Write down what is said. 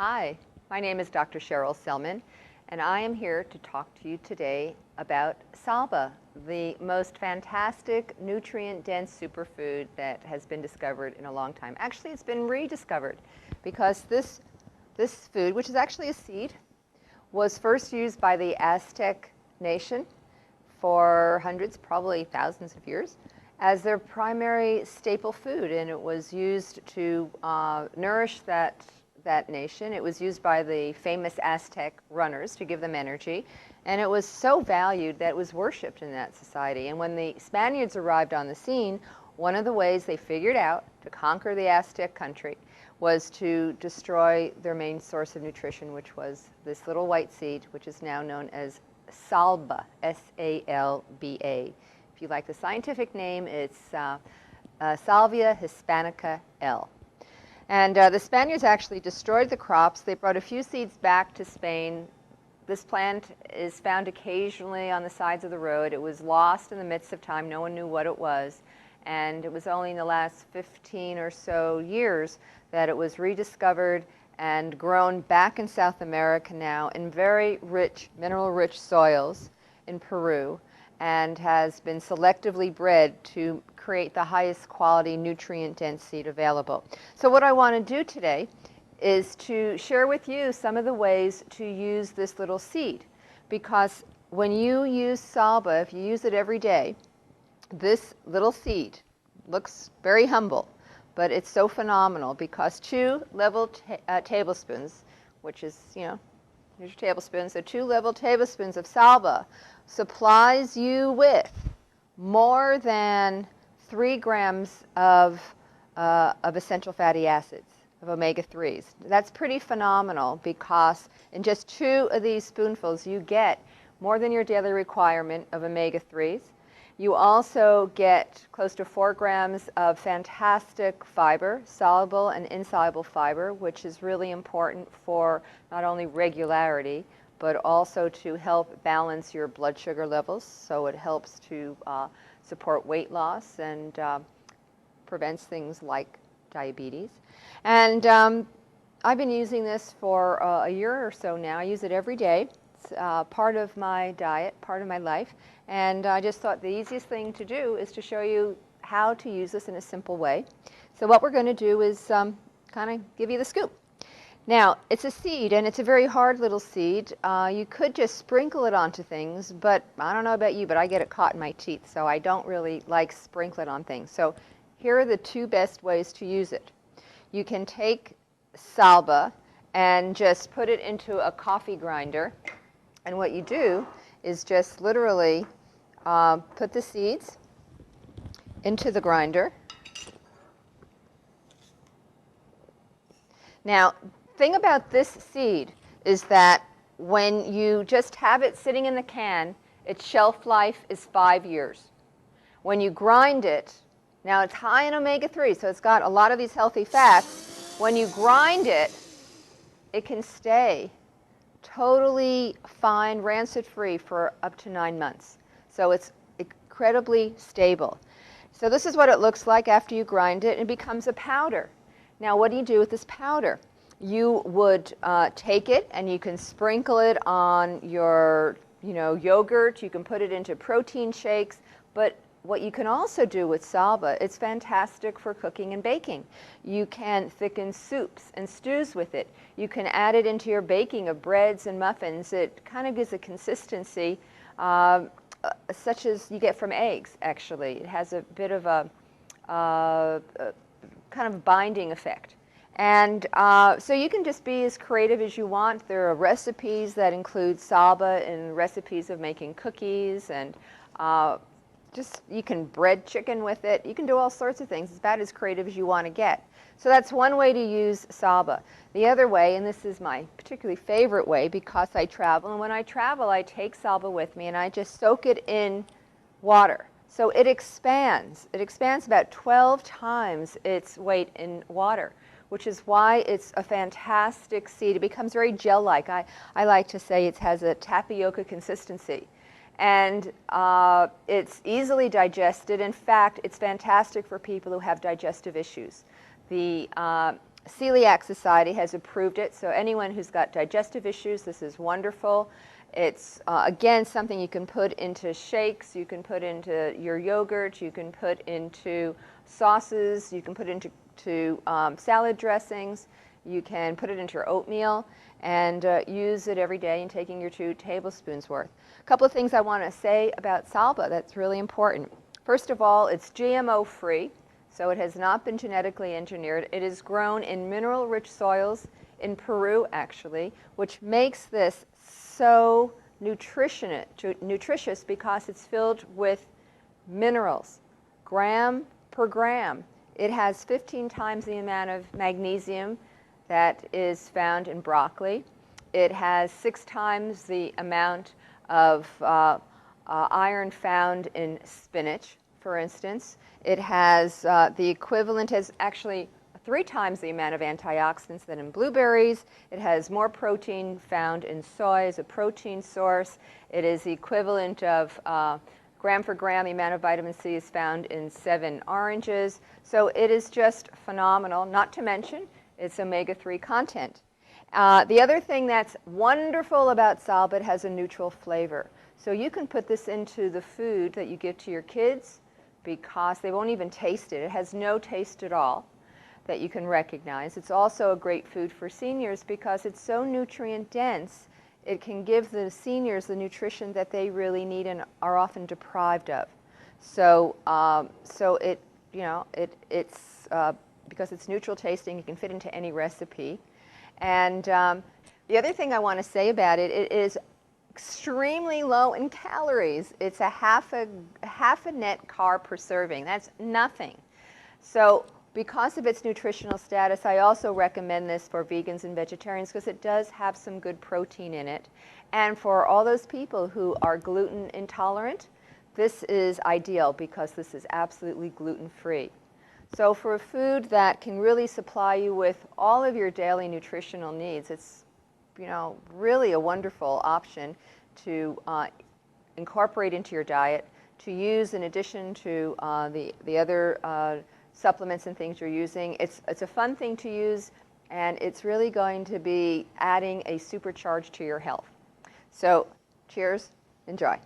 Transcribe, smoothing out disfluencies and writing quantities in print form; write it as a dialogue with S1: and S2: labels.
S1: Hi, my name is Dr. Cheryl Selman, and I am here to talk to you today about Salba, the most fantastic nutrient-dense superfood that has been discovered in a long time. Actually, it's been rediscovered because this food, which is actually a seed, was first used by the Aztec nation for hundreds, probably thousands of years, as their primary staple food, and it was used to nourish that nation. It was used by the famous Aztec runners to give them energy, and it was so valued that it was worshipped in that society. And when the Spaniards arrived on the scene, one of the ways they figured out to conquer the Aztec country was to destroy their main source of nutrition, which was this little white seed, which is now known as Salba, S-A-L-B-A. If you like the scientific name, it's Salvia hispanica L. And the Spaniards actually destroyed the crops. They brought a few seeds back to Spain. This plant is found occasionally on the sides of the road. It was lost in the midst of time. No one knew what it was. And it was only in the last 15 or so years that it was rediscovered and grown back in South America now in very rich, mineral-rich soils in Peru, and has been selectively bred to create the highest quality nutrient-dense seed available. So what I want to do today is to share with you some of the ways to use this little seed, because when you use Salba, if you use it every day, this little seed looks very humble, but it's so phenomenal because 2 level tablespoons, which is, here's your tablespoon, so 2 level tablespoons of Salba supplies you with more than 3 grams of essential fatty acids, of omega-3s. That's pretty phenomenal because in just 2 of these spoonfuls you get more than your daily requirement of omega-3s. You also get close to 4 grams of fantastic fiber, soluble and insoluble fiber, which is really important for not only regularity, but also to help balance your blood sugar levels. So it helps to support weight loss and prevents things like diabetes. And I've been using this for a year or so now. I use it every day. It's part of my diet, part of my life. And I just thought the easiest thing to do is to show you how to use this in a simple way. So what we're going to do is kind of give you the scoop. Now, it's a seed, and it's a very hard little seed. You could just sprinkle it onto things, but I don't know about you, but I get it caught in my teeth, so I don't really like sprinkling it on things. So here are the 2 best ways to use it. You can take Salba and just put it into a coffee grinder, and what you do is just literally put the seeds into the grinder. Now, thing about this seed is that when you just have it sitting in the can, its shelf life is 5 years. When you grind it, now it's high in omega-3, so it's got a lot of these healthy fats. When you grind it, it can stay totally fine, rancid-free for up to 9 months. So it's incredibly stable. So this is what it looks like after you grind it. It becomes a powder. Now, what do you do with this powder? You would take it and you can sprinkle it on your yogurt. You can put it into protein shakes. But what you can also do with Salba, it's fantastic for cooking and baking. You can thicken soups and stews with it. You can add it into your baking of breads and muffins. It kind of gives a consistency such as you get from eggs, actually. It has a bit of a kind of binding effect. And so you can just be as creative as you want. There are recipes that include Salba and recipes of making cookies, and you can bread chicken with it. You can do all sorts of things. It's about as creative as you want to get. So that's one way to use Salba. The other way, and this is my particularly favorite way because I travel, and when I travel I take Salba with me and I just soak it in water. So it expands. It expands about 12 times its weight in water, which is why it's a fantastic seed. It becomes very gel-like. I like to say it has a tapioca consistency. And it's easily digested. In fact, it's fantastic for people who have digestive issues. The Celiac Society has approved it, so anyone who's got digestive issues, this is wonderful. It's, again, something you can put into shakes, you can put into your yogurt, you can put into sauces, you can put into salad dressings, you can put it into your oatmeal, and use it every day and taking your 2 tablespoons worth. A couple of things I want to say about Salba that's really important. First of all, it's GMO free, so it has not been genetically engineered. It is grown in mineral-rich soils in Peru, actually, which makes this so nutritious because it's filled with minerals, gram per gram. It has 15 times the amount of magnesium that is found in broccoli. It has 6 times the amount of iron found in spinach, for instance. It has the equivalent as actually 3 times the amount of antioxidants than in blueberries. It has more protein found in soy as a protein source. It is the equivalent of gram for gram the amount of vitamin C is found in 7 oranges. So it is just phenomenal, not to mention its omega-3 content. The other thing that's wonderful about Salba, it has a neutral flavor. So you can put this into the food that you give to your kids because they won't even taste it. It has no taste at all that you can recognize. It's also a great food for seniors because it's so nutrient dense. It can give the seniors the nutrition that they really need and are often deprived of. So, it's because it's neutral tasting, you can fit into any recipe. And the other thing I want to say about it, it is extremely low in calories. It's a half a net carb per serving. That's nothing. So because of its nutritional status, I also recommend this for vegans and vegetarians because it does have some good protein in it. And for all those people who are gluten intolerant, this is ideal because this is absolutely gluten-free. So for a food that can really supply you with all of your daily nutritional needs, it's really a wonderful option to incorporate into your diet, to use in addition to the other supplements and things you're using. It's a fun thing to use, and it's really going to be adding a supercharge to your health. So cheers, enjoy.